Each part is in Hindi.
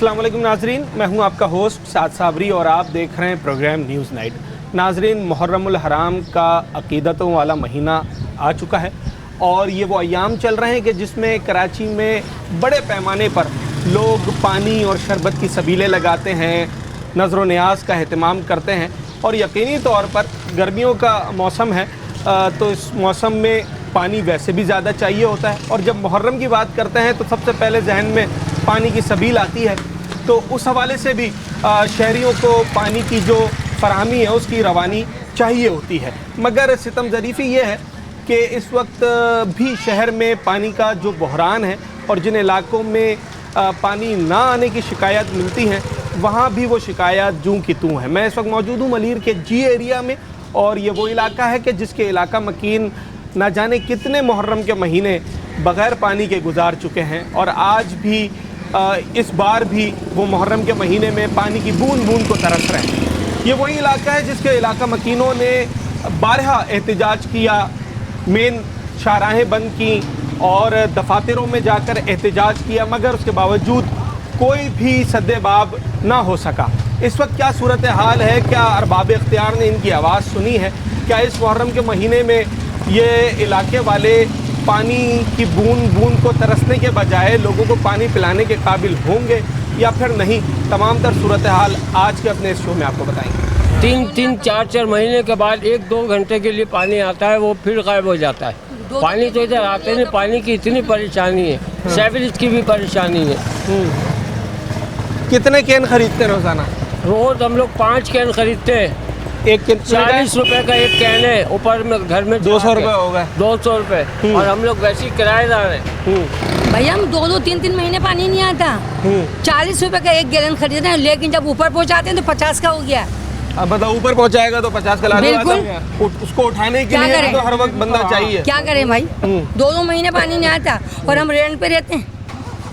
अस्सलाम वालेकुम नाजरीन, मैं हूं आपका होस्ट साद साबरी और आप देख रहे हैं प्रोग्राम न्यूज़ नाइट। नाजरीन, मुहर्रमुल हराम का अक़ीदतों वाला महीना आ चुका है और ये वो अय्याम चल रहे हैं कि जिसमें कराची में बड़े पैमाने पर लोग पानी और शरबत की सबीलें लगाते हैं, नज़र न्याज का एहतमाम करते हैं। और यकीनी तौर पर गर्मियों का मौसम है तो इस मौसम में पानी वैसे भी ज़्यादा चाहिए होता है और जब मुहर्रम की बात करते हैं तो सबसे पहले जहन में पानी की सबील आती है। तो उस हवाले से भी शहरियों को पानी की जो फराहमी है उसकी रवानी चाहिए होती है। मगर सितम ज़रीफ़ी ये है कि इस वक्त भी शहर में पानी का जो बहरान है और जिन इलाकों में पानी ना आने की शिकायत मिलती हैं वहाँ भी वो शिकायत जूं की तूं है। मैं इस वक्त मौजूद हूँ मलीर के जी एरिया में और ये वो इलाका है कि जिसके इलाका मकीन ना जाने कितने मुहर्रम के महीने बग़ैर पानी के गुजार चुके हैं और आज भी इस बार भी वो मुहर्रम के महीने में पानी की बूंद बूंद को तरस रहे हैं। ये वही इलाका है जिसके इलाका मकीनों ने बारहा एहतजाज किया, मेन शाहराहें बंद की और दफातरों में जाकर एहतजाज किया, मगर उसके बावजूद कोई भी सद्देबाब ना हो सका। इस वक्त क्या सूरत हाल है? क्या अरबाब इख्तियार ने इनकी आवाज़ सुनी है? क्या इस मुहर्रम के महीने में ये इलाके वाले पानी की बूंद बूंद को तरसने के बजाय लोगों को पानी पिलाने के काबिल होंगे या फिर नहीं? तमाम तर सूरत हाल आज के अपने इस शो में आपको बताएंगे। 3-4 महीने के बाद 1-2 घंटे के लिए पानी आता है, वो फिर गायब हो जाता है। पानी तो इधर आते नहीं, पानी की इतनी परेशानी है, सीवरेज की भी परेशानी है। कितने कैन खरीदते हैं रोज़ाना? रोज़ हम लोग 5 कैन खरीदते हैं। एक कैन 40 रुपए का एक कैन है, ऊपर में घर में 200 रुपये होगा। 200 रुपये और हम लोग वैसे ही किराएदार हैं। भैया हम 2-3 महीने पानी नहीं आता। 40 रुपए का एक गैलन खरीदते हैं, लेकिन जब ऊपर पहुंचाते हैं तो 50 का हो गया। अब बताओ, ऊपर पहुंचाएगा तो 50 का लाने उसको उठाने के लिए तो हर वक्त बंदा चाहिए। क्या करें भाई, 2 महीने पानी नहीं आता और हम रेंट पे रहते हैं,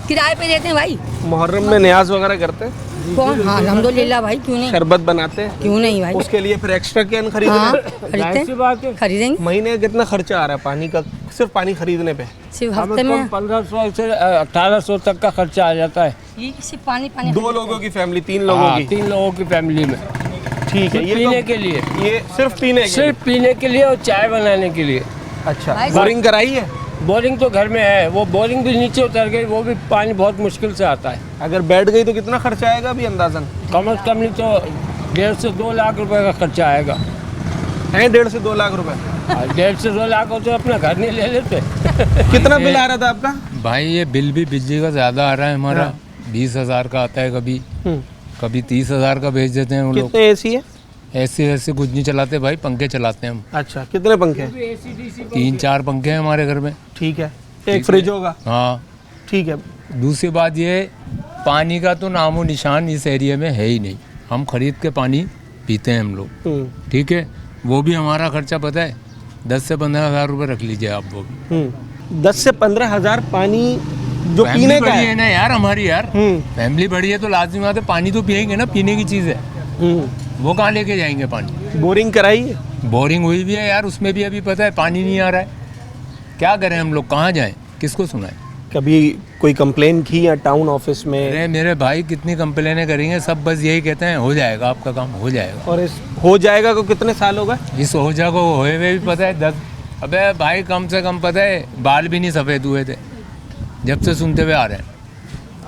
किराए पे रहते हैं भाई। मुहर्रम में न्याज वगैरह करते हैं कौन? हाँ अल्हम्दुलिल्लाह भाई, क्यों नहीं। शरबत बनाते हैं? क्यों नहीं भाई। उसके लिए फिर एक्स्ट्रा कैन खरीदते खरीदेंगे। महीने का कितना खर्चा आ रहा है पानी का, सिर्फ पानी खरीदने पे? सिर्फ हफ्ते में 1500 से 1800 तक का खर्चा आ जाता है। ये सिर्फ पानी 2 लोगों की फैमिली, 3 लोगों की? 3 लोगों की फैमिली में। ठीक है। ये पीने के लिए, ये सिर्फ पीने के लिए और चाय बनाने के लिए। अच्छा, बोरिंग कराई है? बोरिंग तो घर में है, वो बोरिंग भी नीचे उतर गई, वो भी पानी बहुत मुश्किल से आता है। अगर बैठ गई तो कितना खर्चा आएगा अभी अंदाजन? कम से कम नहीं तो 1.5 से 2 लाख रुपए का खर्चा आएगा। है 1.5 से 2 लाख रुपए? 1.5 से 2 लाख हो तो अपना घर नहीं ले लेते। कितना बिल आ रहा था आपका? भाई ये बिल भी बिजली का ज़्यादा आ रहा है हमारा। 20,000 का आता है, कभी 30,000 का भेज देते हैं वो लोग। कितने एसी है? ऐसे कुछ नहीं चलाते भाई, पंखे चलाते हैं हम। अच्छा, कितने पंखे? 3-4 पंखे हैं हमारे घर में। ठीक है। एक फ्रिज होगा? हाँ ठीक है। दूसरी बात ये, पानी का तो नामो निशान इस एरिया में है ही नहीं। हम खरीद के पानी पीते हैं हम लोग, ठीक है। वो भी हमारा खर्चा पता है 10 से 15,000 रुपये रख लीजिए आप। वो भी 10 से 15,000 पानी जो पीने का है ना यार हमारी। यार फैमिली बड़ी है तो लाजिम बात है पानी तो पियेंगे ना, पीने की चीज़ है। वो कहाँ लेके जाएंगे पानी? बोरिंग कराई है? बोरिंग हुई भी है यार, उसमें भी अभी पता है पानी नहीं आ रहा है। क्या करें हम लोग, कहाँ जाएं, किसको सुनाएं? कभी कोई कंप्लेन की या टाउन ऑफिस में? अरे मेरे भाई कितनी कंप्लेनें करेंगे, सब बस यही कहते हैं हो जाएगा आपका काम, हो जाएगा। और इस हो जाएगा को कितने साल हो गए? इस हो जाएगा होए हुए भी पता है 10। अबे भाई कम से कम पता है बाल भी नहीं सफ़ेद हुए थे जब से सुनते हुए आ रहे हैं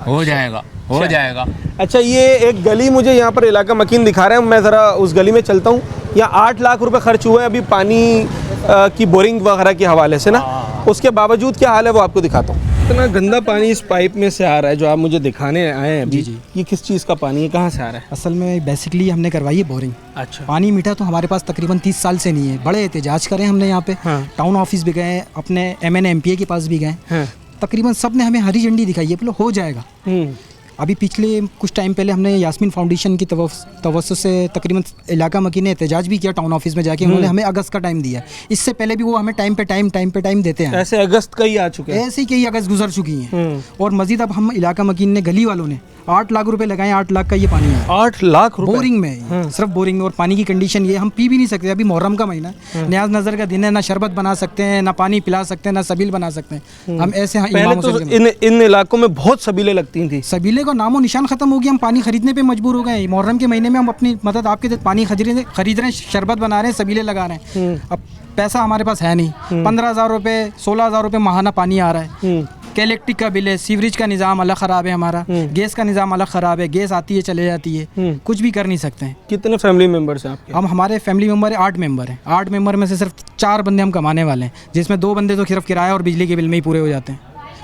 हो जाएगा, हो जाएगा। अच्छा, ये एक गली मुझे यहाँ पर इलाका मकीन दिखा रहे हैं, मैं ज़रा उस गली में चलता हूँ। यहाँ 8 लाख रुपए खर्च हुए अभी पानी की बोरिंग वगैरह के हवाले से ना। उसके बावजूद क्या हाल है वो आपको दिखाता हूँ। इतना गंदा पानी इस पाइप में से आ रहा है जो आप मुझे दिखाने आए हैं अभी। जी। ये किस चीज़ का पानी है, कहाँ से आ रहा है? असल में बेसिकली हमने करवाई है बोरिंग। अच्छा। पानी मीठा तो हमारे पास तकरीबन 30 साल से नहीं है। बड़े एहतजाज करें हमने यहाँ पे। हाँ। टाउन ऑफिस भी गए, अपने MN MPA के पास भी गए। हाँ। तकरीबन सब ने हमें हरी झंडी दिखाई है, बोलो हो जाएगा। अभी पिछले कुछ टाइम पहले हमने यास्मीन फाउंडेशन की तवज्जो से तकरीबन इलाका मकीन ने एहतजाज भी किया टाउन ऑफिस में जाके। उन्होंने हमें अगस्त का टाइम दिया। इससे पहले भी वो हमें टाइम पे टाइम देते हैं। ऐसे अगस्त का ही आ चुके हैं, ऐसे ही कई अगस्त गुजर चुकी हैं। और मजीद अब हम इलाका मकीन ने, गली वालों ने 8 लाख रुपए लगाए, 8 लाख का ये पानी है। 8 लाख रुपए बोरिंग में, सिर्फ बोरिंग में। और पानी की कंडीशन ये, हम पी भी नहीं सकते। अभी मुहर्रम का महीना है, न्याज नजर का दिन है, ना शरबत बना सकते हैं, ना पानी पिला सकते हैं, ना सबील बना सकते हैं। हम ऐसे पहले तो इन इलाकों में बहुत सबीलें लगती थी। सबीले का नामो निशान खत्म हो गया। हम पानी खरीदने पे मजबूर हो गए। मुहर्रम के महीने में हम अपनी मदद आपके पानी खरीद रहे हैं, शरबत बना रहे हैं, सबीले लगा रहे हैं। अब पैसा हमारे पास है नहीं। 15,000 रुपये 16,000 रुपये माहाना पानी आ रहा है। इलेक्ट्रिक का बिल है, सीवरेज का निज़ाम अलग ख़राब है हमारा, गैस का निज़ाम अलग ख़राब है। गैस आती है चले जाती है, कुछ भी कर नहीं सकते हैं। कितने फैमिली मेंबर्स हैं आपके? हम हमारे फैमिली मेंबर 8 मेंबर हैं। 8 मेंबर में से सिर्फ 4 बंदे हम कमाने वाले हैं, जिसमें 2 बंदे तो सिर्फ किराया और बिजली के बिल में ही पूरे हो जाते हैं।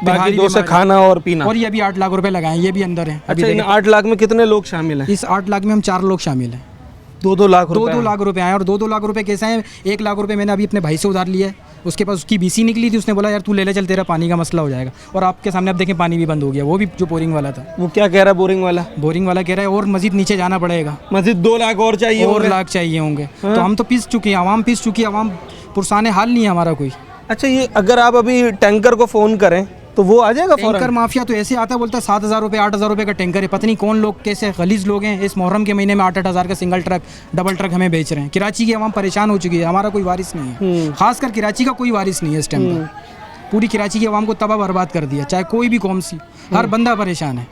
बाकी 2 से खाना और पीना। और ये अभी 8 लाख रुपए लगाए, ये भी अंदर है। अच्छा, इन 8 लाख में कितने लोग शामिल हैं? इस 8 लाख में हम 4 लोग शामिल हैं। 2-2 लाख रुपए 2-2 लाख रुपए आए। और 2-2 लाख रुपए कैसे हैं? 1 लाख रुपए मैंने अभी अपने भाई से उधार लिया है। उसके पास उसकी बीसी निकली थी, उसने बोला यार तू ले ले चल, तेरा पानी का मसला हो जाएगा। और आपके सामने अब देखें पानी भी बंद हो गया, वो भी जो बोरिंग वाला था। वो क्या कह रहा है बोरिंग वाला? बोरिंग वाला कह रहा है और मजीद नीचे जाना पड़ेगा, मजीद 2 लाख और चाहिए, और लाख चाहिए होंगे। तो हम तो पिस चुके हैं, आवाम पिस चुकी है, आवाम पुरसाने हाल नहीं है हमारा कोई। अच्छा, ये अगर आप अभी टैंकर को फ़ोन करें तो वो आ जाएगा फौरन? टैंकर माफिया तो ऐसे आता है, बोलता है 7,000 रुपये 8,000 रुपये का टैंकर है। पता नहीं कौन लोग, कैसे गलीज लोग हैं, इस मुहर्रम के महीने में 8-8 हज़ार का सिंगल ट्रक डबल ट्रक हमें बेच रहे हैं। कराची की आवाम परेशान हो चुकी है, हमारा कोई वारिस नहीं है। खासकर कराची का कोई वारिस नहीं है इस टाइम पर। पूरी कराची की आवाम को तबाह बर्बाद कर दिया, चाहे कोई भी कौम सी, हर बंदा परेशान है।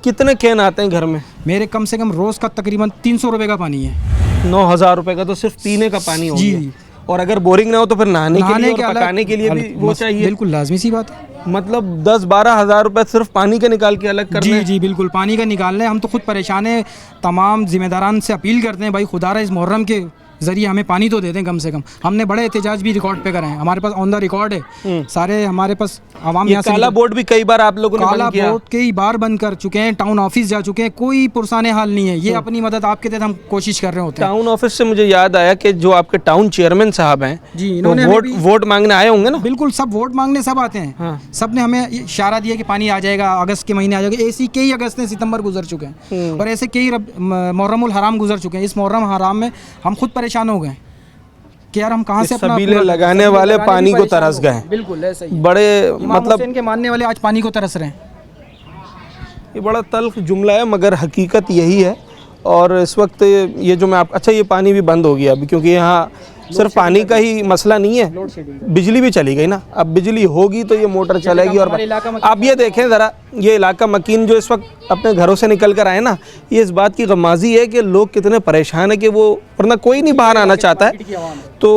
कितने कैन आते हैं घर में? मेरे कम से कम रोज़ का तकरीबन 300 रुपये का पानी है। 9,000 रुपये का तो सिर्फ पीने का पानी हो गया। और अगर बोरिंग ना हो तो फिर नहाने के लिए और पकाने के लिए भी वो चाहिए। बिल्कुल लाजमी सी बात है। मतलब 10-12 हज़ार रुपये सिर्फ पानी के निकाल के अलग करने। जी जी बिल्कुल, पानी का निकालना है। हम तो खुद परेशान हैं। तमाम जिम्मेदारान से अपील करते हैं, भाई खुदारा इस मुहर्रम के ज़रिए हमें पानी तो दे दें कम से कम। हमने बड़े एहतजाज भी रिकॉर्ड पे कराए हैं, हमारे पास ऑन द रिकॉर्ड है सारे। हमारे पास आवाम यहाँ से काला बोर्ड भी कई बार आप लोगों ने काला बोर्ड कई बार बंद कर चुके हैं, टाउन ऑफिस जा चुके हैं, कोई पुरसाने हाल नहीं है। ये अपनी मदद आपके तहत हम कोशिश कर रहे होते हैं। टाउन ऑफिस से मुझे याद आया कि जो आपके टाउन चेयरमैन साहब हैं जी, इन्होंने वोट मांगने आए होंगे ना? बिल्कुल, सब वोट मांगने सब आते हैं। सब ने हमें इशारा दिया कि पानी आ जाएगा, अगस्त के महीने आ जाएगा। ऐसी कई अगस्त ने सितंबर गुजर चुके हैं और ऐसे कई मुहर्रमुल हराम गुजर चुके हैं। इस मुहर्रम हराम में हम खुद परेशान हो गए कि यार हम कहाँ से अपना सबीले लगाने वाले पानी को तरस गए। बिल्कुल ऐसे ही बड़े मतलब इनके मानने वाले आज पानी को तरस रहे हैं। ये बड़ा तल्ख जुमला है, मगर हकीकत यही है। और इस वक्त ये जो मैं अच्छा, ये पानी भी बंद हो गया अभी, क्योंकि यहाँ सिर्फ पानी का ही मसला नहीं है, बिजली भी चली गई ना। अब बिजली होगी तो ये मोटर चलेगी। और आप ये देखें ज़रा, ये इलाका मकीन जो इस वक्त अपने घरों से निकल कर आए ना, ये इस बात की गमाजी है कि लोग कितने परेशान है कि वो, वरना कोई नहीं बाहर आना चाहता है। तो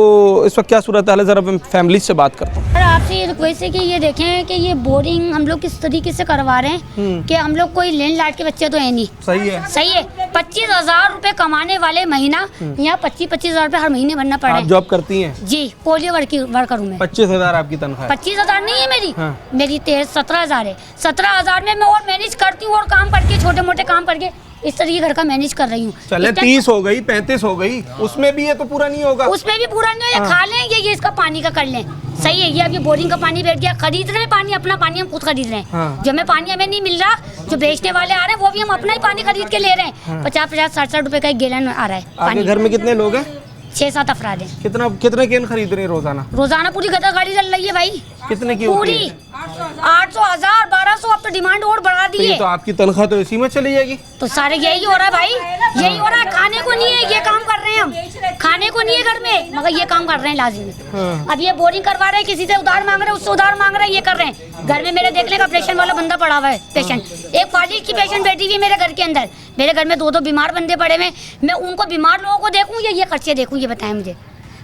इस वक्त क्या सूरत हाल है, ज़रा फैमिली से बात करता हूँ। आपसे ये रिक्वेस्ट है कि ये देखें कि ये बोरिंग हम लोग किस तरीके से करवा रहे हैं कि हम लोग कोई लेन लाट के बच्चे तो है नहीं। सही है, सही है। 25,000 रुपए कमाने वाले महीना यहाँ 25,000 रुपए हर महीने भरना पड़ रहा है। जॉब करती हैं? जी, पोलियो वर्कर हूँ मैं। 25,000 आपकी तनख्वाह? 25,000 नहीं है मेरी। मेरी 17,000 है। 17,000 में मैं और मैनेज करती हूँ, और काम करके छोटे मोटे काम करके इस तरीके घर का मैनेज कर रही हूँ। चले 30 हो गई, 35 हो गई, उसमें भी ये तो पूरा नहीं होगा। उसमें भी पूरा नहीं हो, खा लें ये इसका पानी का कर लें। सही है। ये अभी बोरिंग का पानी बैठ गया, खरीद रहे हैं पानी, अपना पानी हम खुद खरीद रहे हैं। जो हमें पानी हमें नहीं मिल रहा, जो बेचने वाले आ रहे हैं वो भी हम अपना ही पानी खरीद के ले रहे हैं। 50-50 60-60 रुपए का एक गैलन आ रहा है आपके घर में कितने लोग हैं? 6-7 अफराद हैं। कितने कैन खरीद रहे हैं रोजाना? रोजाना पूरी गदा गाड़ी चल रही है भाई। कितने की पूरी 800, 1000, 1200। अब तो डिमांड और बढ़ा दी है। तो आपकी तनख्वाह तो इसी में चली जाएगी। तो सारे यही हो रहा है भाई, यही हो रहा है। खाने को नहीं है, ये काम कर रहे हैं हम। खाने को नहीं है घर में, मगर ये काम कर रहे हैं लाजिमी। अब ये बोरिंग करवा रहे हैं, किसी से उधार मांग रहे हैं, उससे उधार मांग रहे हैं, ये कर रहे हैं। घर में मेरे देखने का ऑपरेशन वाला बंदा पड़ा हुआ है, पेशेंट। एक फालिज की पेशेंट बैठी हुई है मेरे घर के अंदर। मेरे घर में 2-2 बीमार बंदे पड़े हुए। मैं उनको बीमार लोगों को देखूं या ये खर्चे देखूं, ये बताएं मुझे।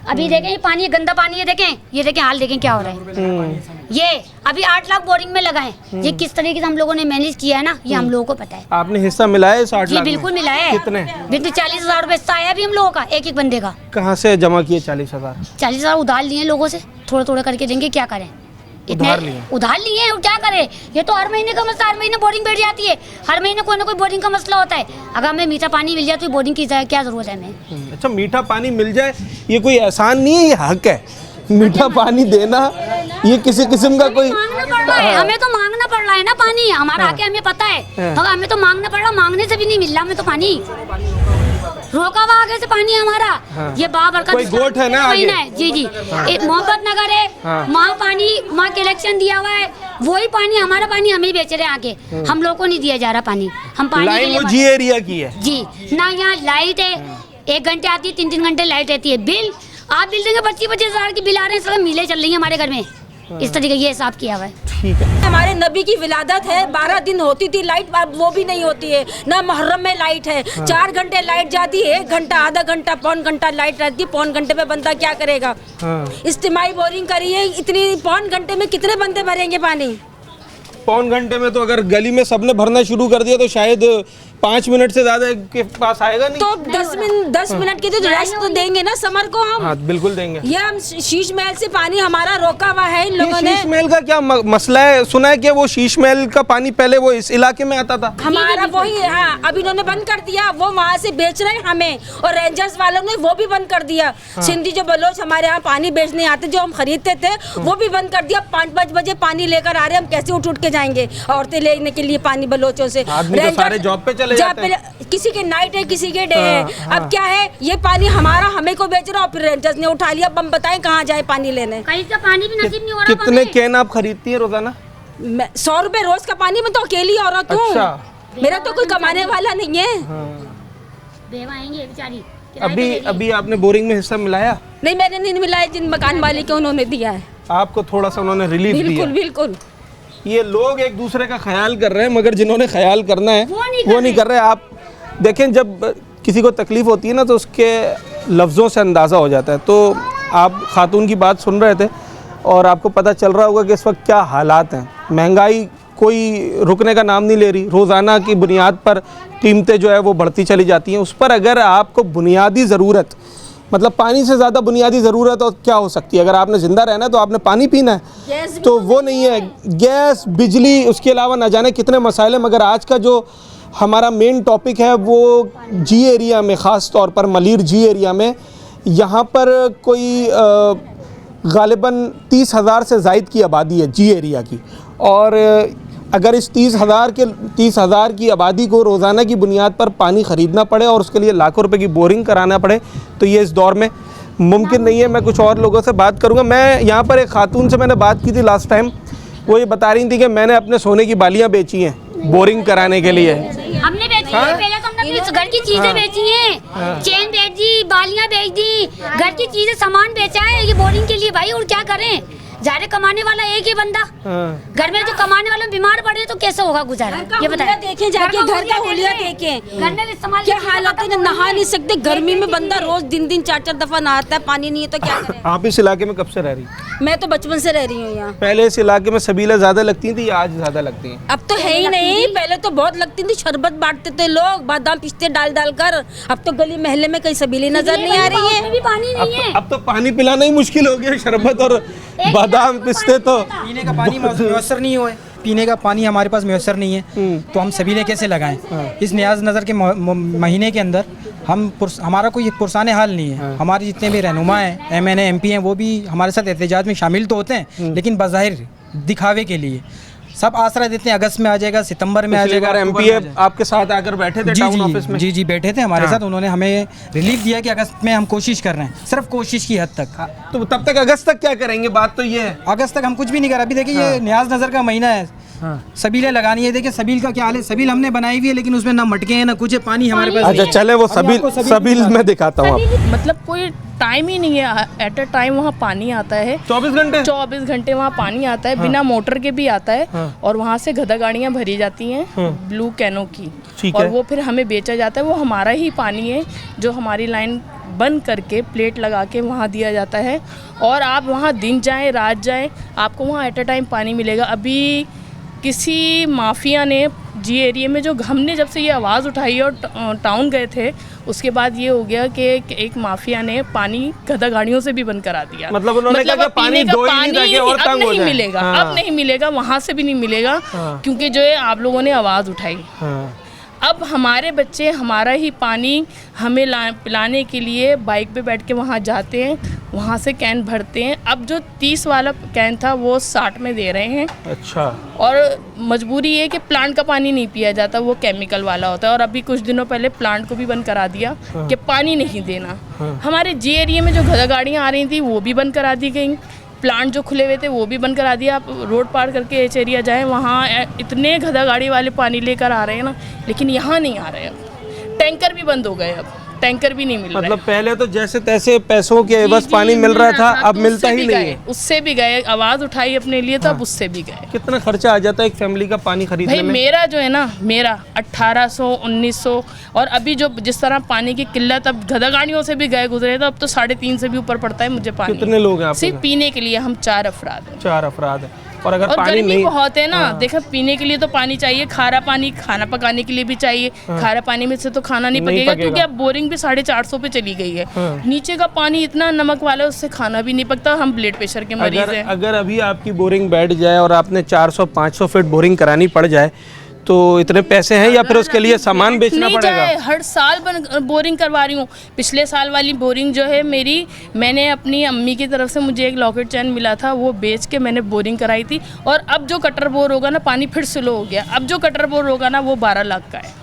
अभी देखें ये पानी, गंदा पानी है, देखें ये देखें हाल, देखें क्या हो रहा है। ये अभी 8 लाख बोरिंग में लगाए। ये किस तरीके से हम लोगों ने मैनेज किया है ना, ये हम लोगों को पता है। आपने हिस्सा मिलाया है 60 लाख? जी बिल्कुल मिलाया है। कितने? बिल्कुल 40,000 रुपए हिस्सा आया भी हम लोगों का, एक बंदे का। कहाँ से जमा किए 40,000? 40,000 उधार लिए लोगों से, थोड़ा थोड़ा करके देंगे, क्या करें। उधार लिए हैं, क्या करें। ये तो हर महीने का मसला, हर महीने बोरिंग बैठ जाती है। हर महीने कोई ना कोई बोरिंग का मसला होता है। अगर हमें मीठा पानी मिल जाए तो बोरिंग की क्या जरूरत है हमें। अच्छा, मीठा पानी मिल जाए ये कोई एहसान नहीं है, ये हक है। मीठा पानी देना ये किसी किस्म का कोई मांगना पड़ रहा है। हमें तो मांगना पड़ रहा है ना पानी, हमारा आके हमें पता है। हमें तो मांगना पड़ रहा, मांगने से भी नहीं मिल रहा हमें तो पानी। रोका हुआ आगे से पानी हमारा। ये बाबर का कोई गोट है ना आगे? महीना है जी जी। एक मोहब्बत नगर है, वहाँ पानी, वहाँ कलेक्शन दिया हुआ है, वही पानी हमारा पानी हमें बेच रहे हैं आगे। हम लोग को नहीं दिया जा रहा पानी। हम पानी के लाइन लिए वो जी एरिया की है जी ना, यहाँ लाइट है 1 घंटे आती है, 3-3 घंटे लाइट रहती है। बिल आप बिल देंगे 25-25 हज़ार की बिल आ रहे हैं, सब मिले चल रही है हमारे घर में। इस तरीके ये हिसाब किया हुआ है। ठीक है। हमारे नबी की विलादत है, 12 दिन होती थी लाइट, अब वो भी नहीं होती है ना। मुहर्रम में लाइट है, 4 घंटे लाइट जाती है, 1 घंटा, आधा घंटा, पौन घंटा लाइट रहती है। पौन घंटे में बंदा क्या करेगा? इस्तेमाल बोरिंग करी है, इतनी पौन घंटे में कितने बंदे भरेंगे पानी? पौन घंटे में तो अगर गली में सबने भरना शुरू कर दिया तो शायद 5 मिनट से ज्यादा के पास आएगा नहीं। तो 10 मिनट की तो रेस्ट तो देंगे ना समर को हम। हाँ बिल्कुल देंगे। ये हम शीश महल से पानी हमारा रोका हुआ है इन लोगों ने। शीश महल का क्या मसला है? सुना है कि वो शीश महल का पानी पहले वो इस इलाके में आता था। हमारा वही है। हाँ, अब इन्होंने बंद कर दिया, वो वहाँ से बेच रहे हैं हमें, और रेंजर्स वालों ने वो भी बंद कर दिया। सिंधी जो बलोच हमारे यहाँ पानी बेचने आते, जो हम खरीदते थे, वो भी बंद कर दिया। 5-5 बजे पानी लेकर आ रहे हैं, हम कैसे उठ के जाएंगे औरतें लेने के लिए पानी बलोचों से? आदमी तो सारे जॉब पे चले जाते हैं। किसी के नाइट है, किसी के डे है। अब क्या है, ये पानी हमारा हमें को बेच रहा, और फिर रेंजर्स ने उठा लिया। अब हम बताएं कहाँ जाए पानी लेने? कहीं का पानी भी नसीब नहीं हो रहा। कितने कैन आप खरीदती है रोजाना? 100 रुपए रोज का पानी। मैं तो अकेली औरत हूँ। अच्छा। मेरा तो कोई कमाने वाला नहीं है। बेवाएंगे बेचारी। अभी आपने बोरिंग में हिस्सा मिलाया? नहीं, मैंने नहीं मिलाया। जिन मकान मालिक को उन्होंने दिया है। आपको थोड़ा सा उन्होंने रिलीफ दिया? बिल्कुल बिल्कुल। ये लोग एक दूसरे का ख्याल कर रहे हैं, मगर जिन्होंने ख्याल करना है वो नहीं कर रहे। आप देखें, जब किसी को तकलीफ़ होती है ना तो उसके लफ्ज़ों से अंदाज़ा हो जाता है। तो आप खातून की बात सुन रहे थे और आपको पता चल रहा होगा कि इस वक्त क्या हालात हैं। महंगाई कोई रुकने का नाम नहीं ले रही। रोज़ाना की बुनियाद पर कीमतें जो है वो बढ़ती चली जाती हैं। उस पर अगर आपको बुनियादी ज़रूरत, मतलब पानी से ज़्यादा बुनियादी ज़रूरत और क्या हो सकती है? अगर आपने ज़िंदा रहना है तो आपने पानी पीना है, तो वो नहीं है। गैस, बिजली, उसके अलावा न जाने कितने मसाइल हैं। मगर आज का जो हमारा मेन टॉपिक है वो जी एरिया में, ख़ास तौर पर मलीर जी एरिया में, यहाँ पर कोई ग़ालिबन 30,000 से ज़ायद की आबादी है जी एरिया की। और अगर इस 30,000 की आबादी को रोज़ाना की बुनियाद पर पानी ख़रीदना पड़े और उसके लिए लाखों रुपए की बोरिंग कराना पड़े, तो ये इस दौर में मुमकिन नहीं है। मैं कुछ और लोगों से बात करूँगा। मैं यहाँ पर एक खातून से मैंने बात की थी लास्ट टाइम, वो ये बता रही थी कि मैंने अपने सोने की बालियाँ बेची हैं बोरिंग कराने के लिए। हमने बेची है, पहले तो हमने अपनी घर की चीजें बेची हैं। चेन बेच दी, बालियां बेच दी, घर की चीजें, सामान बेचा है ये बोरिंग के लिए भाई। और क्या करें, ज़्यादा कमाने वाला एक ही बंदा, घर में जो कमाने वाले बीमार पड़े तो कैसे होगा गुजारा? ये बताएं। देखें जाके घर का हुलिया देखें, घर में इस्तेमाल क्या हालत है। नहा नहीं सकते गर्मी में, बंदा रोज दिन 4-4 दफा नहाता है, पानी नहीं है तो क्या करें? आप इस इलाके में कब से रह रही? मैं तो बचपन से रह रही हूँ यहाँ। पहले इस इलाके में सबीलें ज़्यादा लगती थी या आज ज़्यादा लगती हैं? अब तो है ही नहीं, पहले तो बहुत लगती थी। शरबत बांटते थे लोग, बादाम पिस्ते डाल कर। अब तो गली महल्ले में कहीं सबीलें नजर नहीं आ रही है। भी पानी नहीं है। अब तो पानी पिलाना ही मुश्किल हो गया। शरबत और बादाम पिस्ते तो पीने का पानी मैसर नहीं हुआ है। पीने का पानी हमारे पास मैसर नहीं है, तो हम सबीलें कैसे लगाएं? इस न्याज नज़र के महीने के अंदर हमारा कोई पुरसान हाल नहीं है। हमारे जितने भी रहनुमा हैं, MNA MP हैं, वो भी हमारे साथ एहतजाज में शामिल तो होते हैं, लेकिन बज़ाहिर दिखावे के लिए सब आसरा देते हैं। अगस्त में आ जाएगा, सितंबर में आ जाएगा। MP आपके साथ आकर बैठे थे टाउन ऑफिस में? जी बैठे थे हमारे साथ। उन्होंने हमें रिलीफ दिया कि अगस्त में हम कोशिश कर रहे हैं, सिर्फ कोशिश की हद तक। तो तब तक अगस्त तक क्या करेंगे? बात तो ये है, अगस्त तक हम कुछ भी नहीं कर रहे। अभी देखिए ये न्याज नज़र का महीना है, सबीलें लगानी है। देखिए सबील का क्या हाल है। सबील हमने बनाई हुई है, लेकिन उसमें ना मटके हैं ना कुछ है, पानी हमारे पास। अच्छा चले वो सबील मैं दिखाता हूँ आपको। मतलब कोई टाइम ही नहीं है, एट अ टाइम वहाँ पानी आता है। 24 घंटे वहाँ पानी आता है। बिना मोटर के भी आता है। और वहाँ से गधा गाड़ियाँ भरी जाती हैं ब्लू कैनों की, और वो फिर हमें बेचा जाता है। वो हमारा ही पानी है जो हमारी लाइन बंद करके प्लेट लगा के वहाँ दिया जाता है। और आप वहाँ दिन जाएं रात जाएं, आपको वहाँ एट अ टाइम पानी मिलेगा। अभी किसी माफिया ने जी एरिया में, जो हमने जब से ये आवाज़ उठाई और टाउन गए थे, उसके बाद ये हो गया कि एक माफिया ने पानी गधा गाड़ियों से भी बंद करा दिया। मतलब उन्होंने कहा कि पानी अब नहीं मिलेगा। हाँ। अब नहीं मिलेगा, वहाँ से भी नहीं मिलेगा। हाँ। क्योंकि जो है आप लोगों ने आवाज़ उठाई। हाँ। अब हमारे बच्चे हमारा ही पानी हमें पिलाने के लिए बाइक पे बैठ के वहाँ जाते हैं। वहाँ से कैन भरते हैं। अब जो 30 वाला कैन था वो 60 में दे रहे हैं। अच्छा। और मजबूरी ये कि प्लांट का पानी नहीं पिया जाता, वो केमिकल वाला होता है। और अभी कुछ दिनों पहले प्लांट को भी बंद करा दिया कि पानी नहीं देना। हमारे जी एरिया में जो गाड़ियाँ आ रही थी वो भी बंद करा दी गई, प्लांट जो खुले हुए थे वो भी बंद करा दिया। आप रोड पार करके एच एरिया जाएँ, वहाँ इतने गाड़ी वाले पानी लेकर आ रहे हैं ना, लेकिन यहाँ नहीं आ रहे। अब टैंकर भी बंद हो गए, अब टैंकर भी नहीं मिल रहा है। मतलब पहले तो जैसे तैसे पैसों के बस पानी मिल रहा था, अब मिलता ही नहीं है। उससे भी गए, आवाज़ उठाई अपने लिए तो अब उससे भी गए। कितना खर्चा आ जाता है एक फैमिली का पानी खरीदने भाई में? मेरा जो है ना, मेरा 1800 1900, और अभी जो जिस तरह पानी की किल्लत, अब गाड़ियों से भी गए गुजरे तो अब तो 3.5 से भी ऊपर पड़ता है मुझे पानी। कितने लोग हैं आप? सिर्फ पीने के लिए हम 4 अफराद हैं। 4 अफराद हैं। और अगर और पानी गर्मी नहीं, बहुत है ना, देखो पीने के लिए तो पानी चाहिए, खारा पानी खाना पकाने के लिए भी चाहिए। खारा पानी में से तो खाना नहीं पकेगा, क्योंकि अब बोरिंग भी 450 पे चली गई है। नीचे का पानी इतना नमक वाला है, उससे खाना भी नहीं पकता। हम ब्लड प्रेशर के मरीज हैं। अगर अभी आपकी बोरिंग बैठ जाए और आपने 400-500 फीट बोरिंग करानी पड़ जाए तो इतने पैसे हैं या फिर उसके लिए सामान बेचना पड़ेगा? हर साल बोरिंग करवा रही हूँ। पिछले साल वाली बोरिंग जो है मेरी, मैंने अपनी अम्मी की तरफ से मुझे एक लॉकेट चैन मिला था, वो बेच के मैंने बोरिंग कराई थी। और अब जो कटर बोर होगा ना, पानी फिर स्लो हो गया। अब जो कटर बोर होगा ना वो 12 लाख का है।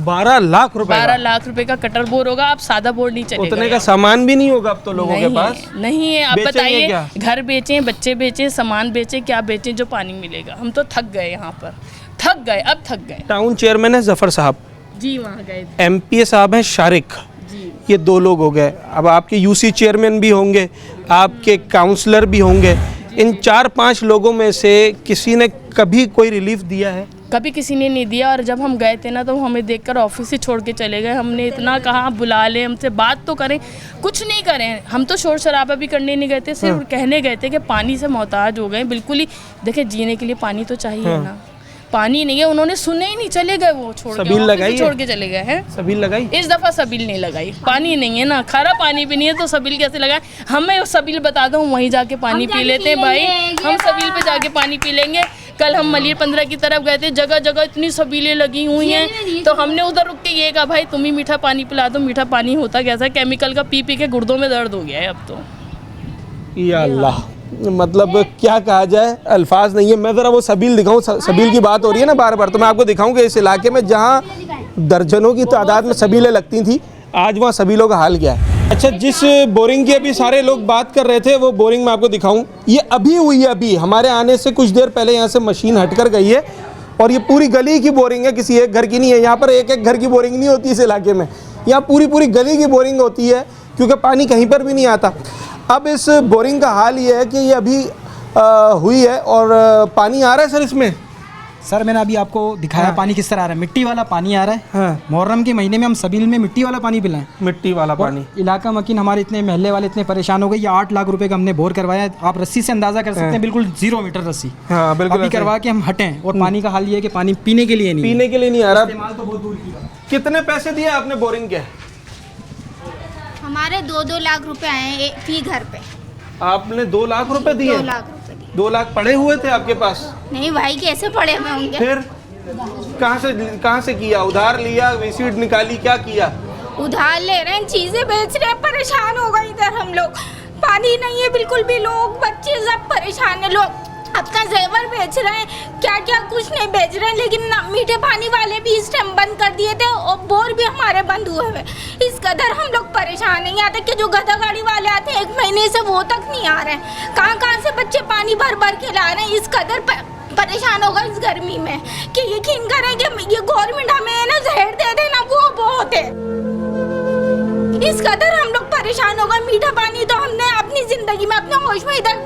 12 लाख रुपए? 12 लाख रुपए का कटर बोर होगा। अब सादा बोर नहीं चलेगा। उतने का सामान भी नहीं होगा अब तो लोगों के पास? नहीं है। आप बताइए, क्या? घर बेचें, बच्चे बेचें, सामान बेचें, क्या बेचें जो पानी मिलेगा? हम तो थक गए, यहाँ पर थक गए, अब थक गए। टाउन चेयरमैन है जफर साहब जी, वहाँ गए थे। एमपीए साहब हैं शारिक जी, ये 2 लोग हो गए। अब आपके यूसी चेयरमैन भी होंगे, आपके काउंसलर भी होंगे। इन 4-5 लोगों में से किसी ने कभी कोई रिलीफ दिया है? कभी किसी ने नहीं दिया। और जब हम गए थे ना तो हमें देखकर ऑफिस ही छोड़ के चले गए। हमने इतना कहा बुला ले, हमसे बात तो करें, कुछ नहीं करें। हम तो शोर शराबा भी करने नहीं गए थे, सिर्फ कहने गए थे कि पानी से मोहताज हो गए। बिल्कुल ही देखिए, जीने के लिए पानी तो चाहिए ना, पानी नहीं है। उन्होंने सुने ही नहीं, चले गए वो छोड़ के चले गए हैं। सबील लगाई? इस दफा सबील नहीं लगाई। पानी नहीं है ना, खारा पानी भी नहीं है तो सबील कैसे लगाए? हमें सबील बता दो, वहीं जाके पानी पी लेते हैं भाई। हम सबील पे जाके पानी पी लेंगे। कल हम मलिर 15 की तरफ गए थे, जगह जगह इतनी सबीलें लगी हुई हैं, तो हमने उधर रुक के ये कहा भाई तुम ही मीठा पानी पिला दो। मीठा पानी होता कैसा? केमिकल का पी पी के गुर्दों में दर्द हो गया है अब तो। या अल्लाह, मतलब क्या कहा जाए, अल्फाज नहीं है। मैं ज़रा वो सबील दिखाऊं, सबील की बात हो रही है ना बार बार, तो मैं आपको दिखाऊं कि इस इलाके में जहाँ दर्जनों की तादाद में सबीलें लगती थी, आज वहाँ सबीलों का हाल क्या है। अच्छा, जिस बोरिंग की अभी सारे लोग बात कर रहे थे, वो बोरिंग मैं आपको दिखाऊं, ये अभी हुई है। अभी हमारे आने से कुछ देर पहले यहाँ से मशीन हटकर गई है और ये पूरी गली की बोरिंग है, किसी एक घर की नहीं है। यहाँ पर एक घर की बोरिंग नहीं होती इस इलाके में, यहाँ पूरी गली की बोरिंग होती है, क्योंकि पानी कहीं पर भी नहीं आता। अब इस बोरिंग का हाल ये है कि ये अभी हुई है और पानी आ रहा है। सर इसमें, सर मैंने अभी आपको दिखाया पानी किस तरह आ रहा है, मिट्टी वाला पानी आ रहा है। मुहर्रम के महीने में हम सबील में मिट्टी वाला पानी पिलाएं, मिट्टी वाला पानी। इलाका मकीन हमारे इतने महल्ले वाले इतने परेशान हो गए। ये 8 लाख रुपए का हमने बोर करवाया है। आप रस्सी से अंदाजा कर सकते हैं, बिल्कुल 0 मीटर रस्सी। हाँ, बिल्कुल अभी करवा के हम हटें। और पानी का हाल ये है कि पानी पीने के लिए नहीं आ रहा। इस्तेमाल तो बहुत दूर की बात। कितने पैसे दिए आपने बोरिंग के? हमारे 2-2 लाख रुपए आए फी घर पे। आपने 2 लाख रुपए दिए? 2 लाख रुपए दिए। 2 लाख पड़े हुए थे आपके पास? नहीं भाई, कैसे पड़े हुए होंगे? फिर कहाँ से किया? उधार लिया, रिसीट निकाली, क्या किया? उधार ले रहे हैं, चीजें बेच रहे हैं, परेशान हो गए इधर हम लोग। पानी नहीं है बिल्कुल भी, लोग बच्चे सब परेशान है। लोग अपना जेवर बेच रहे हैं, क्या क्या कुछ नहीं बेच रहे हैं, लेकिन मीठे पानी वाले भी इस टाइम बंद कर दिए थे और बोर भी हमारे बंद हुए हुए। इस कदर हम लोग परेशान हैं। यहाँ तक कि जो गधा गाड़ी वाले आते हैं 1 महीने से, वो तक नहीं आ रहे हैं। कहाँ से बच्चे पानी भर के ला रहे हैं। इस कदर परेशान होगा इस गर्मी में कि यकीन करें कि ये गवर्नमेंट हमें ना जहर दे देना, वो बहुत है। इस कदर हम लोग परेशान हो गए। मीठा पानी तो हमने अपनी जिंदगी में, अपने होश में इधर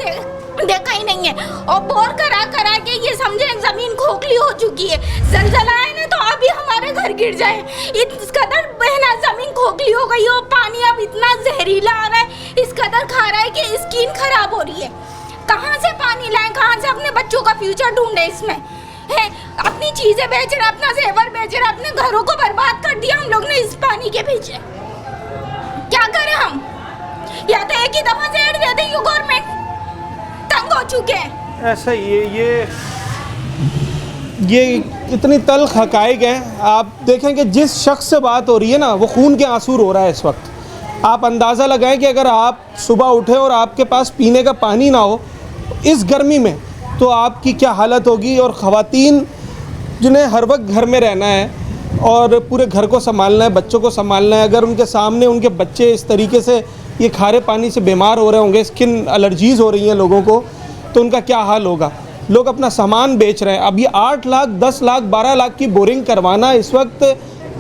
देखा ही नहीं है। और बोर करा के ये समझे जमीन खोखली हो चुकी है। ज़लज़ला आए ना तो अभी हमारे घर गिर जाए, इस कदर बहना जमीन खोखली हो गई हो। पानी अब इतना जहरीला आ रहा है, इस कदर खा रहा है कि स्किन खराब हो रही है। कहाँ से पानी लाएं, कहाँ से अपने बच्चों का फ्यूचर ढूंढे? इसमें है अपनी चीजें बेच रहे, अपना जेवर बेच रहे, अपने घरों को बर्बाद कर दिया हम लोग ने इस पानी के पीछे। क्या करें हम? या तो एक ही दफा से दे दे, गवर्नमेंट तंग हो चुके हैं। ऐसा ये इतनी तल्ख हकाइक है। आप देखें कि जिस शख्स से बात हो रही है ना, वो खून के आंसू रो रहा है इस वक्त। आप अंदाज़ा लगाएं कि अगर आप सुबह उठे और आपके पास पीने का पानी ना हो इस गर्मी में, तो आपकी क्या हालत होगी। और ख़वातीन जिन्हें हर वक्त घर में रहना है और पूरे घर को संभालना है, बच्चों को संभालना है, अगर उनके सामने उनके बच्चे इस तरीके से ये खारे पानी से बीमार हो रहे होंगे, स्किन एलर्जीज़ हो रही हैं लोगों को, तो उनका क्या हाल होगा। लोग अपना सामान बेच रहे हैं। अब ये 8 लाख, 10 लाख, 12 लाख की बोरिंग करवाना इस वक्त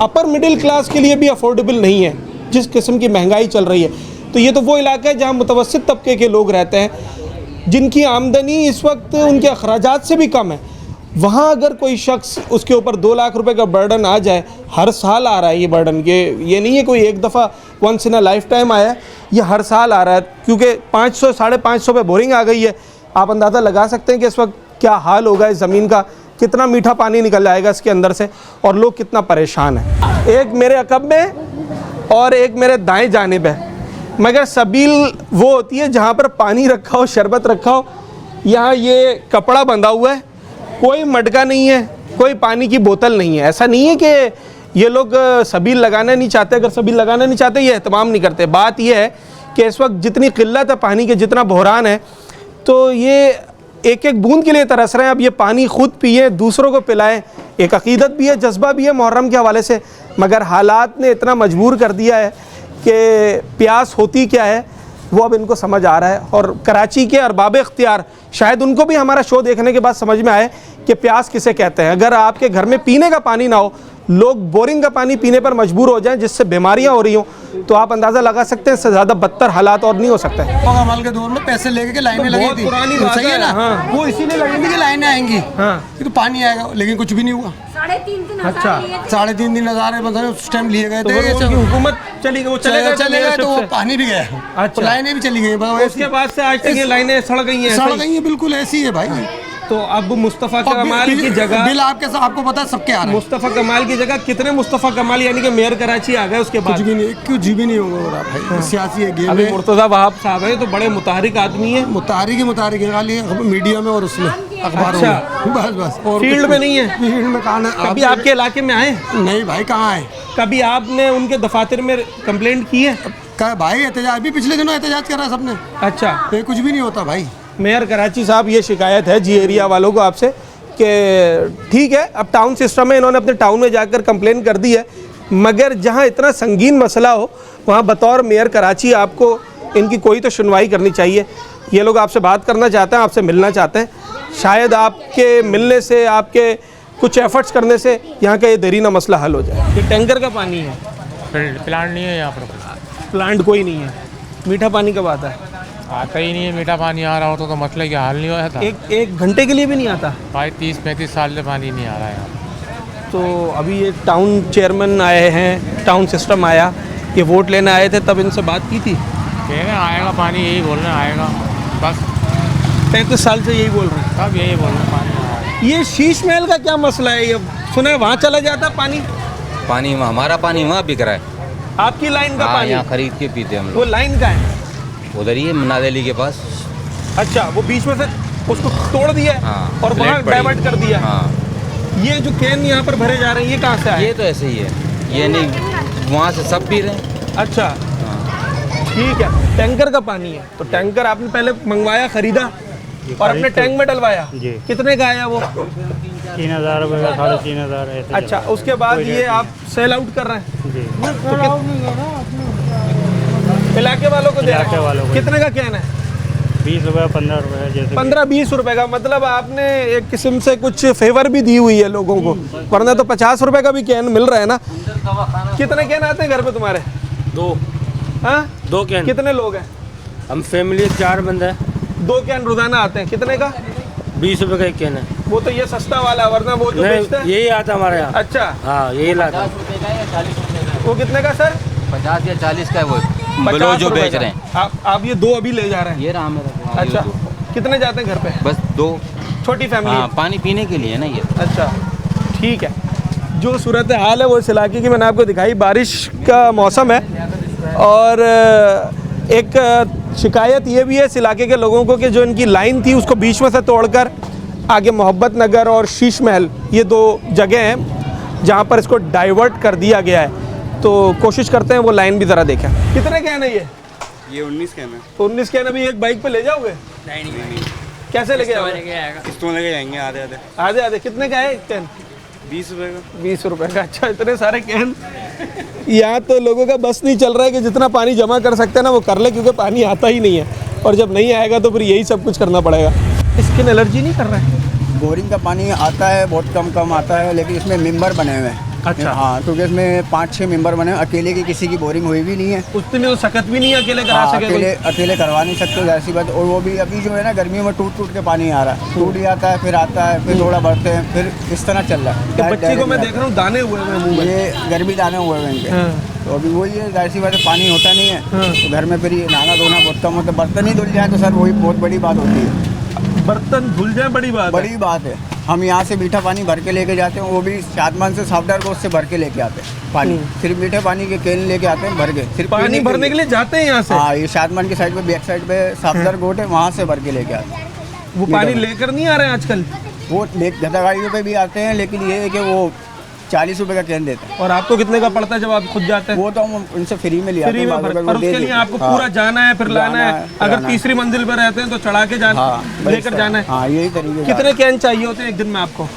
अपर मिडिल क्लास के लिए भी अफोर्डेबल नहीं है, जिस किस्म की महंगाई चल रही है। तो ये तो वो इलाका है जहाँ मुतवस्सित तबके के लोग रहते हैं, जिनकी आमदनी इस वक्त उनके अखराजात से भी कम है। वहाँ अगर कोई शख्स उसके ऊपर 2 लाख रुपए का बर्डन आ जाए, हर साल आ रहा है ये बर्डन, ये नहीं है कोई एक दफ़ा once in a lifetime आया है, ये हर साल आ रहा है, क्योंकि 500 550 पे बोरिंग आ गई है। आप अंदाज़ा लगा सकते हैं कि इस वक्त क्या हाल होगा इस ज़मीन का, कितना मीठा पानी निकल जाएगा इसके अंदर से, और लोग कितना परेशान हैं। एक मेरे अकब में और एक मेरे दाएं जानिब है, मगर सबील वो होती है जहाँ पर पानी रखा हो, शरबत रखा हो। यहाँ ये कपड़ा बंधा हुआ है, कोई मटका नहीं है, कोई पानी की बोतल नहीं है। ऐसा नहीं है कि ये लोग सबील लगाना नहीं चाहते, अगर सबील लगाना नहीं चाहते ये एहतमाम नहीं करते। बात यह है कि इस वक्त जितनी किल्लत है पानी के, जितना बहरान है, तो ये एक एक बूंद के लिए तरस रहे हैं। अब ये पानी खुद पिए, दूसरों को पिलाएं, एक अकीदत भी है, जज्बा भी है मुहर्रम के हवाले से, मगर हालात ने इतना मजबूर कर दिया है कि प्यास होती क्या है वो अब इनको समझ आ रहा है। और कराची के अरबाब इख्तियार, शायद उनको भी हमारा शो देखने के बाद समझ में आए कि प्यास किसे कहते हैं। अगर आपके घर में पीने का पानी ना हो, लोग बोरिंग का पानी पीने पर मजबूर हो जाएं, जिससे बीमारियां हो रही हों, तो आप अंदाज़ा लगा सकते हैं इससे ज़्यादा बदतर हालात और नहीं हो सकते। कमाल के दौर में पैसे लेके के लाइनें लगी थी, पुरानी बात सही है ना। हाँ। वो इसीलिए लगी थी कि लाइनें आएंगी, हाँ, तो पानी आएगा, लेकिन कुछ भी नहीं हुआ। 3.5 दिन अच्छा, 3.5 दिन मतलब उस टाइम लिए गए तो थे। हुकूमत चली गई, वो चलेगा तो वो पानी भी गया, अच्छा, लाइनें भी चली गई। उसके बाद से आज तक ये लाइनें सड़ गई हैं, सड़ गई हैं, बिल्कुल ऐसी है भाई। तो अब मुस्तफ़ा कमाल की जगह बिल आपको पता है सबके आ रहा है। मुस्तफ़ा कमाल की जगह कितने मुस्तफ़ा कमाल यानी कि मेयर कराची आ गए, उसके बाद कुछ भी नहीं, कुछ भी नहीं होगा भाई। सियासी है गेम। अभी मुर्तज़ा वहाब साहब हैं तो बड़े मुतारिक आदमी है, मुतारिक है खाली मीडिया में और उसमें अखबारों में, बस। और फील्ड में नहीं है। फील्ड में कहाँ? कभी आपके इलाके में आए? नहीं भाई, कहाँ आए? कभी आपने उनके दफातर में कंप्लेंट की है? क्या भाई, एहतजाज भी पिछले दिनों एहतजाज करा सबने। अच्छा, कुछ भी नहीं होता भाई। मेयर कराची साहब, ये शिकायत है जी एरिया वालों को आपसे कि ठीक है, अब टाउन सिस्टम है, इन्होंने अपने टाउन में जाकर कंप्लेन कर दी है, मगर जहां इतना संगीन मसला हो वहां बतौर मेयर कराची आपको इनकी कोई तो सुनवाई करनी चाहिए। ये लोग आपसे बात करना चाहते हैं, आपसे मिलना चाहते हैं, शायद आपके मिलने से, आपके कुछ एफर्ट्स करने से यहाँ का ये देरीना मसला हल हो जाए। ये टैंकर का पानी है, प्लांट नहीं है यहाँ पर, प्लांट कोई नहीं है। मीठा पानी कब आता है? आता ही नहीं है। मीठा पानी आ रहा होता तो मसले का हल नहीं हुआ था। एक घंटे के लिए भी नहीं आता भाई, 30-35 साल से पानी नहीं आ रहा है यहाँ। तो अभी ये टाउन चेयरमैन आए हैं, टाउन सिस्टम आया, ये वोट लेने आए थे, तब इनसे बात की थी? कहने आएगा पानी, यही बोल रहे आएगा, बस 35 साल से यही बोल रहे हैं, सब यही बोल रहे हैं पानी आएगा। ये शीश महल का क्या मसला है? ये सुना है वहाँ चला जाता पानी, हमारा पानी वहाँ बिक रहा है। आपकी लाइन का पानी यहाँ खरीद के पीते हम वो लोग। लाइन का है उधर ही है मनादेली के पास। अच्छा, वो बीच में से उसको तोड़ दिया हाँ, और वहाँ डाइवर्ट कर दिया। हाँ। ये जो कैन यहाँ पर भरे जा रहे हैं, ये कहाँ से आए? ये तो ऐसे ही है, ये नहीं, वहाँ से सब पी रहे हैं। अच्छा, ठीक है। टैंकर का पानी है, तो टैंकर आपने पहले मंगवाया, खरीदा और अपने टैंक में डलवाया। कितने का आया वो? 3,000 रुपये का, 3,500 ऐसे। अच्छा, उसके बाद ये आप सेल आउट कर रहे हैं इलाके वालों को दे रहे हैं। कितने का कैन है? 20 रुपये, 15 रुपये, जैसे 15-20 रुपए का। मतलब आपने एक किस्म से कुछ फेवर भी दी हुई है लोगों को, वरना तो 50 रुपए का भी कैन मिल रहा है ना। कितने कैन आते हैं घर पे तुम्हारे? 2। हाँ, 2 कैन। कितने लोग हैं? हम फैमिली 4 बंदे हैं। 2 कैन रोजाना आते हैं। कितने का? 20 रुपये का एक कैन है। वो तो ये सस्ता वाला, वरना वो जो बेचते हैं यही आता हमारे यहाँ। अच्छा, हाँ, यही लाता। वो कितने का सर? 50 या 40 का है वो बलो जो बेच रहे हैं। आप ये 2 अभी ले जा रहे हैं? ये रहा मेरा। अच्छा, कितने जाते हैं घर पे? बस 2। छोटी फैमिली? हाँ, पानी पीने के लिए ना ये। अच्छा, ठीक है। जो सूरत हाल है वो इस इलाके की मैंने आपको दिखाई। बारिश का मौसम है और एक शिकायत ये भी है इस इलाके के लोगों को कि जो इनकी लाइन थी उसको बीच में से तोड़कर आगे मोहब्बत नगर और शीश महल, ये 2 जगह हैं जहाँ पर इसको डाइवर्ट कर दिया गया है। तो कोशिश करते हैं वो लाइन भी ज़रा देखें। कितने कैन है ये? 19 कैन है। तो 19 कैन अभी एक बाइक पे ले जाओगे? नहीं। कैसे लेके आओगे? किस्तों लेके जाएंगे आधे। आधे कितने का है एक कैन? 20 रुपए का। 20 रुपए का। अच्छा, इतने सारे कैन। यहाँ तो लोगों का बस नहीं चल रहा है कि जितना पानी जमा कर सकते हैं ना वो कर ले, क्योंकि पानी आता ही नहीं है, और जब नहीं आएगा तो फिर यही सब कुछ करना पड़ेगा। स्किन एलर्जी नहीं कर रहा है? बोरिंग का पानी आता है, बहुत कम आता है, लेकिन इसमें मेंबर बने हुए हैं। अच्छा। हाँ, क्योंकि इसमें 5-6 मेंबर बने हैं। अकेले की किसी की बोरिंग हुई भी नहीं है। उतनी तो सकत भी नहीं है अकेले करा सके। अकेले करवा नहीं सकते, ऐसी बात। और वो भी अभी जो है ना, गर्मियों में टूट के पानी आ रहा है, टूट जाता है, फिर आता है, फिर थोड़ा बढ़ते हैं, फिर इस तरह चल रहा है। तो बच्चे को मैं देख रहा हूँ दाने हुए हैं मुंह में, ये गर्मी दाने हुए हैं इनके। तो अभी वही है, जाहिर सी बात है, पानी होता नहीं है तो घर में फिर ये नहाना धोना बहुत कम होता है। बर्तन ही धुल जाए तो सर वही बहुत बड़ी बात होती है। बर्तन धुल जाए बड़ी बात है। हम यहाँ से मीठा पानी भर के लेके जाते हैं, वो भी शादमान से सॉफ्टवेयर को उससे भर के लेके आते हैं पानी। सिर्फ मीठे पानी के कैन लेके आते हैं भर के, सिर्फ पानी भरने के लिए जाते हैं यहाँ से। हाँ, ये शादमान की साइड पे, बैक साइड पे सॉफ्टवेयर गोट है, वहाँ से भर के लेके आते हैं। वो पानी लेकर नहीं आ रहे हैं आजकल? वो गधा गाड़ियों पे भी आते हैं, लेकिन ये है कि वो 40 रुपए का कैन देते हैं। और आपको कितने का पड़ता है जब आप खुद जाते हैं? वो तो हम उनसे फ्री में लिया, फ्री में। पर उसके लिए आपको पूरा जाना है, फिर लाना है। अगर तीसरी मंजिल पर रहते हैं तो चढ़ा के जाना, लेकर जाना है। हाँ, यही तरीके। कितने कैन चाहिए होते हैं एक दिन में आपको?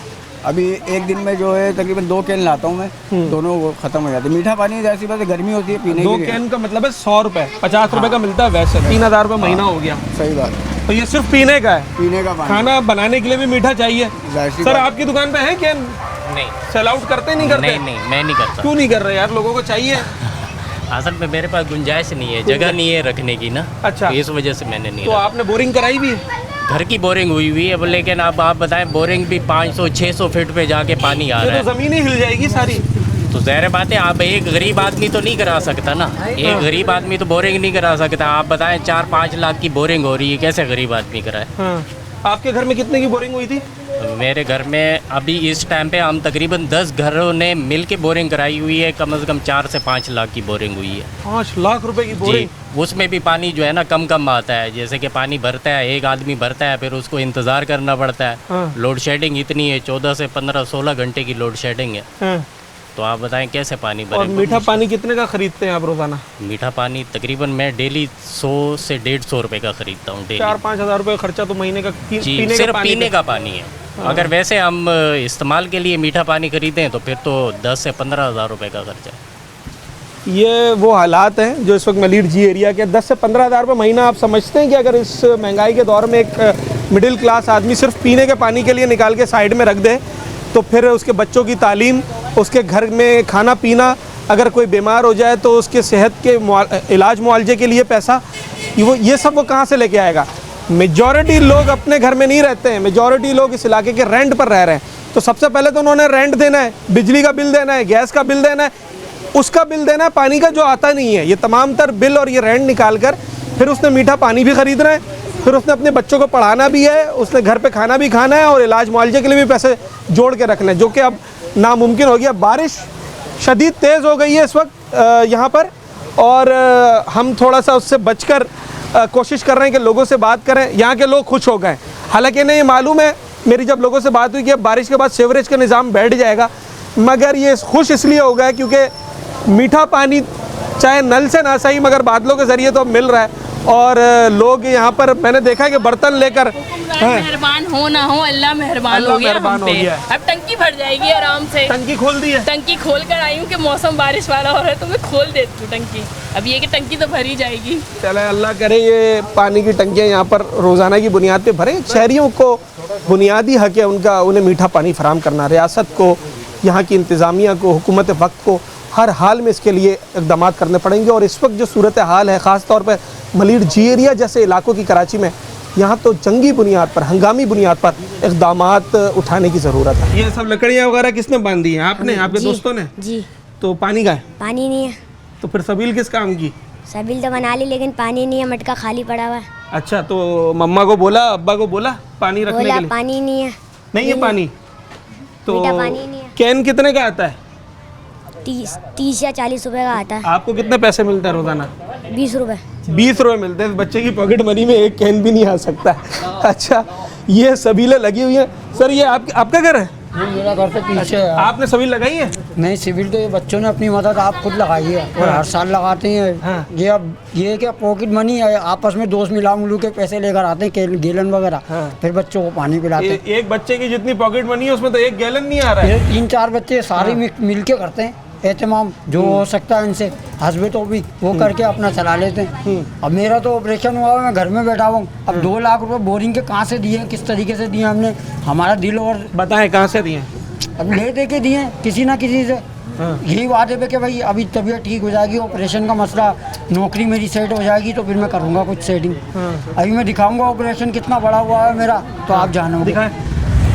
अभी एक दिन में जो है तकरीबन 2 कैन लाता हूँ मैं, दोनों वो खत्म हो जाते हैं। मीठा पानी जैसी बात है, गर्मी होती है पीने की। 2 कैन का मतलब है 100 रुपए, 50 रुपए का मिलता है वैसे। 3000 रुपए महीना हो गया। सही बात। तो ये सिर्फ पीने का है? पीने का पानी। खाना बनाने के लिए भी मीठा चाहिए। सर, आपकी दुकान पे है कैन? नहीं। सेल आउट करते नहीं करते? नहीं, मैं नहीं करता। क्यों नहीं कर रहे यार? लोगों को चाहिए। असल में मेरे पास गुंजाइश नहीं है, जगह नहीं है रखने की ना। अच्छा। तो इस वजह से मैंने नहीं। तो आपने बोरिंग कराई भी? घर की बोरिंग हुई हुई है, लेकिन अब आप बताएं, बोरिंग भी 500-600 फीट पे जाके पानी आ रहा है। तो ज़मीन ही हिल जाएगी सारी। तो ज़ाहिर बात है, आप एक गरीब आदमी तो नहीं करा सकता ना। एक गरीब आदमी तो बोरिंग नहीं करा सकता। आप बताएं, 4-5 लाख की बोरिंग हो रही है, कैसे गरीब आदमी कराए? आपके घर में कितने की बोरिंग हुई थी? मेरे घर में अभी इस टाइम पे हम तकरीबन 10 घरों ने मिल के बोरिंग कराई हुई है। कम से कम 4 से 5 लाख की बोरिंग हुई है। 5 लाख रुपए की बोरिंग? उसमें भी पानी जो है ना कम आता है। जैसे कि पानी भरता है, एक आदमी भरता है, फिर उसको इंतज़ार करना पड़ता है। लोड शेडिंग इतनी है, 14 से 15-16 घंटे की लोड शेडिंग है। तो आप बताएं कैसे पानी भरें? और मीठा पानी कितने का खरीदते हैं आप रोजाना? मीठा पानी तकरीबन मैं डेली 100 से 150 रुपए का खरीदता हूँ। 4-5 हज़ार रुपये खर्चा तो महीने का सिर्फ पीने का पानी है। अगर वैसे हम इस्तेमाल के लिए मीठा पानी खरीदें तो फिर तो 10 से 15 हज़ार रुपये का खर्चा है। ये वो हालात हैं जो इस वक्त मलीर जी एरिया के। 10 से 15 हज़ार रुपये महीना। आप समझते हैं कि अगर इस महंगाई के दौर में एक मिडिल क्लास आदमी सिर्फ पीने के पानी के लिए निकाल के साइड में रख दे, तो फिर उसके बच्चों की तालीम, उसके घर में खाना पीना, अगर कोई बीमार हो जाए तो उसके सेहत के इलाज मुआवजे के लिए पैसा, ये सब वो कहाँ से लेके आएगा? मेजॉरिटी लोग अपने घर में नहीं रहते हैं, मेजॉरिटी लोग इस इलाके के रेंट पर रह रहे हैं। तो सबसे पहले तो उन्होंने रेंट देना है, बिजली का बिल देना है, गैस का बिल देना है, उसका बिल देना है, पानी का जो आता नहीं है। ये तमाम तर बिल और ये रेंट निकाल कर फिर उसने मीठा पानी भी ख़रीदना है, फिर उसने अपने बच्चों को पढ़ाना भी है, उसने घर पे खाना भी खाना है और इलाज मुआवजे के लिए भी पैसे जोड़ के रखना है, जो कि अब नामुमकिन हो गया। बारिश शदीद तेज़ हो गई है इस वक्त यहाँ पर, और हम थोड़ा सा उससे बचकर कोशिश कर रहे हैं कि लोगों से बात करें। यहाँ के लोग खुश हो गए, हालांकि इन्हें ये मालूम है, मेरी जब लोगों से बात हुई कि अब बारिश के बाद सीवरेज का निज़ाम बैठ जाएगा, मगर ये खुश इसलिए हो गया क्योंकि मीठा पानी चाहे नल से ना सही मगर बादलों के ज़रिए तो अब मिल रहा है। और लोग यहाँ पर मैंने देखा है कि बर्तन लेकर, मेहरबान हो ना हो, अल्लाह मेहरबान हो गया। अब टंकी भर जाएगी आराम से। टंकी खोल दी है? टंकी खोल कर आई हूँ कि मौसम बारिश वाला हो रहा है तो मैं खोल देती हूँ टंकी। अब ये कि टंकी तो भरी जाएगी। चले अल्लाह करे ये पानी की टंकियाँ यहाँ पर रोज़ाना की बुनियाद पे भरें। शहरियों को बुनियादी हक है उनका, उन्हें मीठा पानी फराहम करना। रियासत को, यहाँ की इंतज़ामिया को, हुकूमत वक्त को हर हाल में इसके लिए इक़दाम करने पड़ेंगे। और इस वक्त जो सूरत हाल है, ख़ास तौर पर मलीर जी एरिया जैसे इलाकों की कराची में, यहाँ तो जंगी बुनियाद पर, हंगामी बुनियाद पर इक़दामात उठाने की ज़रूरत है। ये सब लकड़ियाँ वगैरह किसने बांधी हैं? आपने, आपके दोस्तों ने? जी। तो पानी का है? पानी नहीं है। तो फिर सबील किस काम की? सबील तो बना ली लेकिन पानी नहीं है, मटका खाली पड़ा हुआ है। अच्छा, तो मम्मा को बोला, अब्बा को बोला पानी रखने के लिए? पानी नहीं है। नहीं है पानी? तो पानी नहीं है। कैन कितने का आता है? 30 या 40 रुपए का आता है। आपको कितने पैसे मिलते हैं रोजाना? 20 रुपए। 20 रुपए मिलते हैं। बच्चे की पॉकेट मनी में एक कैन भी नहीं आ सकता। अच्छा, ये सबीलें लगी हुई हैं। सर, ये आपका घर है? मेरा घर से पीछे है। आपने सिविल लगाई है? नहीं, सिविल तो ये बच्चों ने अपनी मदद आप खुद लगाई है और हर साल लगाते हैं। हाँ। ये अब ये क्या पॉकेट मनी है, आपस में दोस्त मिला मिलू के पैसे लेकर आते हैं गैलन वगैरह। हाँ। फिर बच्चों को पानी पिलाते हैं। एक बच्चे की जितनी पॉकेट मनी है उसमें तो 1 गैलन नहीं आ रहा है। 3-4 बच्चे सारे मिल के करते हैं एहतमाम, जो हो सकता है इनसे हंसबे तो भी वो करके अपना चला लेते हैं। अब मेरा तो ऑपरेशन हुआ है, मैं घर में बैठा हूँ। अब 2 लाख रुपए बोरिंग के कहाँ से दिए, किस तरीके से दिए हमने, हमारा दिल और बताएं कहाँ से दिए? अब ले दे के दिए किसी ना किसी से। यही वादे पे कि भाई अभी तबीयत ठीक हो जाएगी, ऑपरेशन का मसला, नौकरी मेरी सेट हो जाएगी तो फिर मैं करूँगा कुछ सेटिंग। अभी मैं दिखाऊंगा ऑपरेशन कितना बड़ा हुआ है मेरा, तो आप जानोगे। दिखाएं।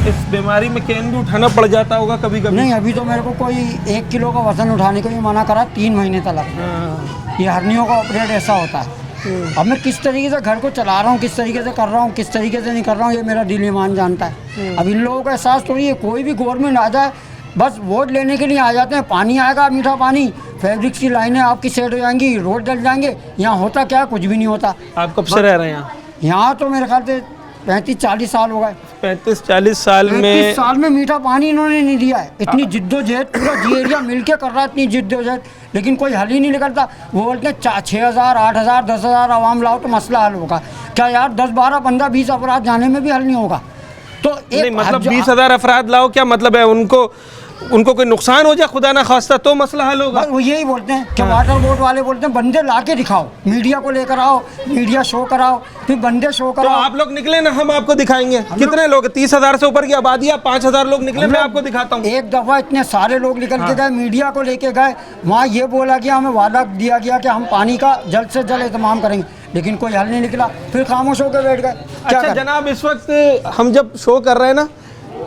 इस बीमारी में कैन भी उठाना पड़ जाता होगा कभी कभी? नहीं, अभी तो मेरे को कोई 1 किलो का वजन उठाने को भी मना करा 3 महीने तक। ये हर्नियों का ऑपरेट ऐसा होता है। अब मैं किस तरीके से घर को चला रहा हूँ, किस तरीके से कर रहा हूँ, किस तरीके से नहीं कर रहा हूँ, ये मेरा दिल ईमान जानता है। अब इन लोगों का एहसास थोड़ी है, कोई भी गवर्नमेंट आ जाए बस वोट लेने के लिए आ जाते हैं। पानी आएगा, मीठा पानी, फैब्रिक्स की लाइनें आपकी सेट हो जाएंगी, रोड डल जाएंगे। यहाँ होता क्या, कुछ भी नहीं होता। आप कब से रह रहे हैं यहाँ? यहाँ तो मेरे ख्याल से 35-40 साल हो गए। 35-40 साल में 35 साल में मीठा पानी इन्होंने नहीं दिया है। इतनी जिद्दोजहद, पूरा जी एरिया मिलके कर रहा है, इतनी जिद्दोजहद, लेकिन कोई हल ही नहीं निकलता। वो बोलते हैं 6,000, 8,000, 10,000 आवाम लाओ तो मसला हल होगा। क्या यार 10, 12, 15, 20 अफराद जाने में भी हल नहीं होगा। तो एक मतलब 20,000 अफराद लाओ, क्या मतलब है? उनको कोई नुकसान हो जाए खुदा ना खास्ता तो मसला हल होगा। वो यही बोलते हैं कि वाटर बोर्ड वाले बोलते हैं बंदे ला के दिखाओ, मीडिया को लेकर आओ, मीडिया शो कराओ, फिर बंदे शो कराओ। तो आप लोग निकले ना, हम आपको दिखाएंगे। कितने लोग? 30,000 से ऊपर की आबादी है, 5,000 लोग निकले, मैं आपको दिखाता हूँ। एक दफा इतने सारे लोग निकल के गए, मीडिया को लेके गए, वहाँ ये बोला गया, हमें वादा दिया गया कि हम पानी का जल्द से जल्द इंतजाम करेंगे, लेकिन कोई हल नहीं निकला। फिर खामोश होकर बैठ गए। अच्छा जनाब, इस वक्त हम जब शो कर रहे हैं ना,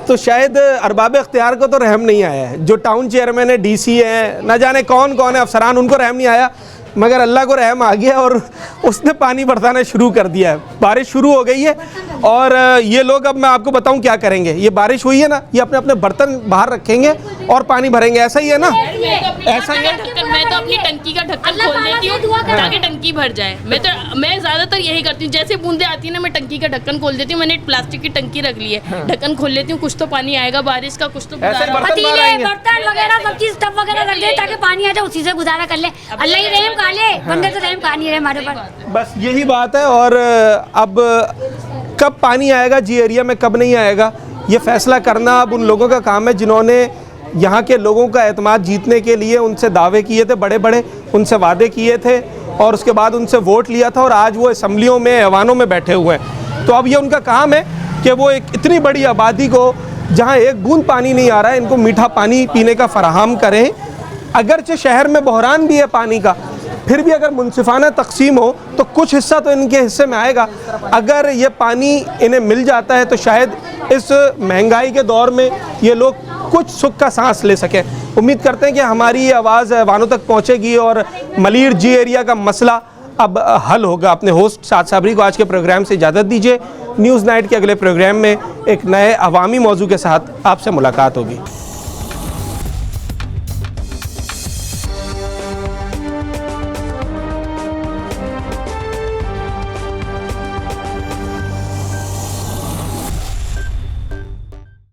तो शायद अरबाब इख्तियार को तो रहम नहीं आया है। जो टाउन चेयरमैन है, डीसी है, न जाने कौन कौन है अफसरान, उनको रहम नहीं आया, मगर अल्लाह को रहम आ गया और उसने पानी बरसाना शुरू कर दिया है। बारिश शुरू हो गई है और ये लोग, अब मैं आपको बताऊं क्या करेंगे। ये बारिश हुई है ना, ये अपने अपने बर्तन बाहर रखेंगे और पानी भरेंगे। ऐसा ही है ना? ऐसा ही है। मैं तो अपनी टंकी का ढक्कन खोल देती हूँ ताकि टंकी भर जाए। मैं ज़्यादातर यही करती हूँ, जैसे बूंदे आती है ना, मैं टंकी का ढक्कन खोल देती हूँ। मैंने एक प्लास्टिक की टंकी रख ली है, ढक्कन खोल लेती हूँ, कुछ तो पानी आएगा बारिश का, कुछ तो पतीले, बर्तन वगैरह सब चीज टब वगैरह रख दे ताकि पानी आ जाए, उसी से गुजारा कर ले। अल्लाह ही रहम खा ले, बंदे तो रहम खा नहीं रहे हमारे पर। बस यही बात है। और अब कब पानी आएगा जी एरिया में, कब नहीं आएगा, ये फैसला करना अब उन लोगों का काम है जिन्होंने यहाँ के लोगों का एतमाद जीतने के लिए उनसे दावे किए थे, बड़े बड़े उनसे वादे किए थे और उसके बाद उनसे वोट लिया था और आज वो असम्बलियों में, ऐवानों में बैठे हुए हैं। तो अब ये उनका काम है कि वो एक इतनी बड़ी आबादी को, जहाँ एक बूंद पानी नहीं आ रहा है, इनको मीठा पानी पीने का फराहम करें। अगरचे शहर में बहरान भी है पानी का, फिर भी अगर मुनसिफाना तकसीम हो तो कुछ हिस्सा तो इनके हिस्से में आएगा। अगर ये पानी इन्हें मिल जाता है तो शायद इस महंगाई के दौर में ये लोग कुछ सुख का सांस ले सकें। उम्मीद करते हैं कि हमारी ये आवाज़ ऐवानों तक पहुंचेगी और मलीर जी एरिया का मसला अब हल होगा। अपने होस्ट साद साबरी को आज के प्रोग्राम से इजाज़त दीजिए। न्यूज़ नाइट के अगले प्रोग्राम में एक नए अवामी मौजू के साथ आपसे मुलाकात होगी।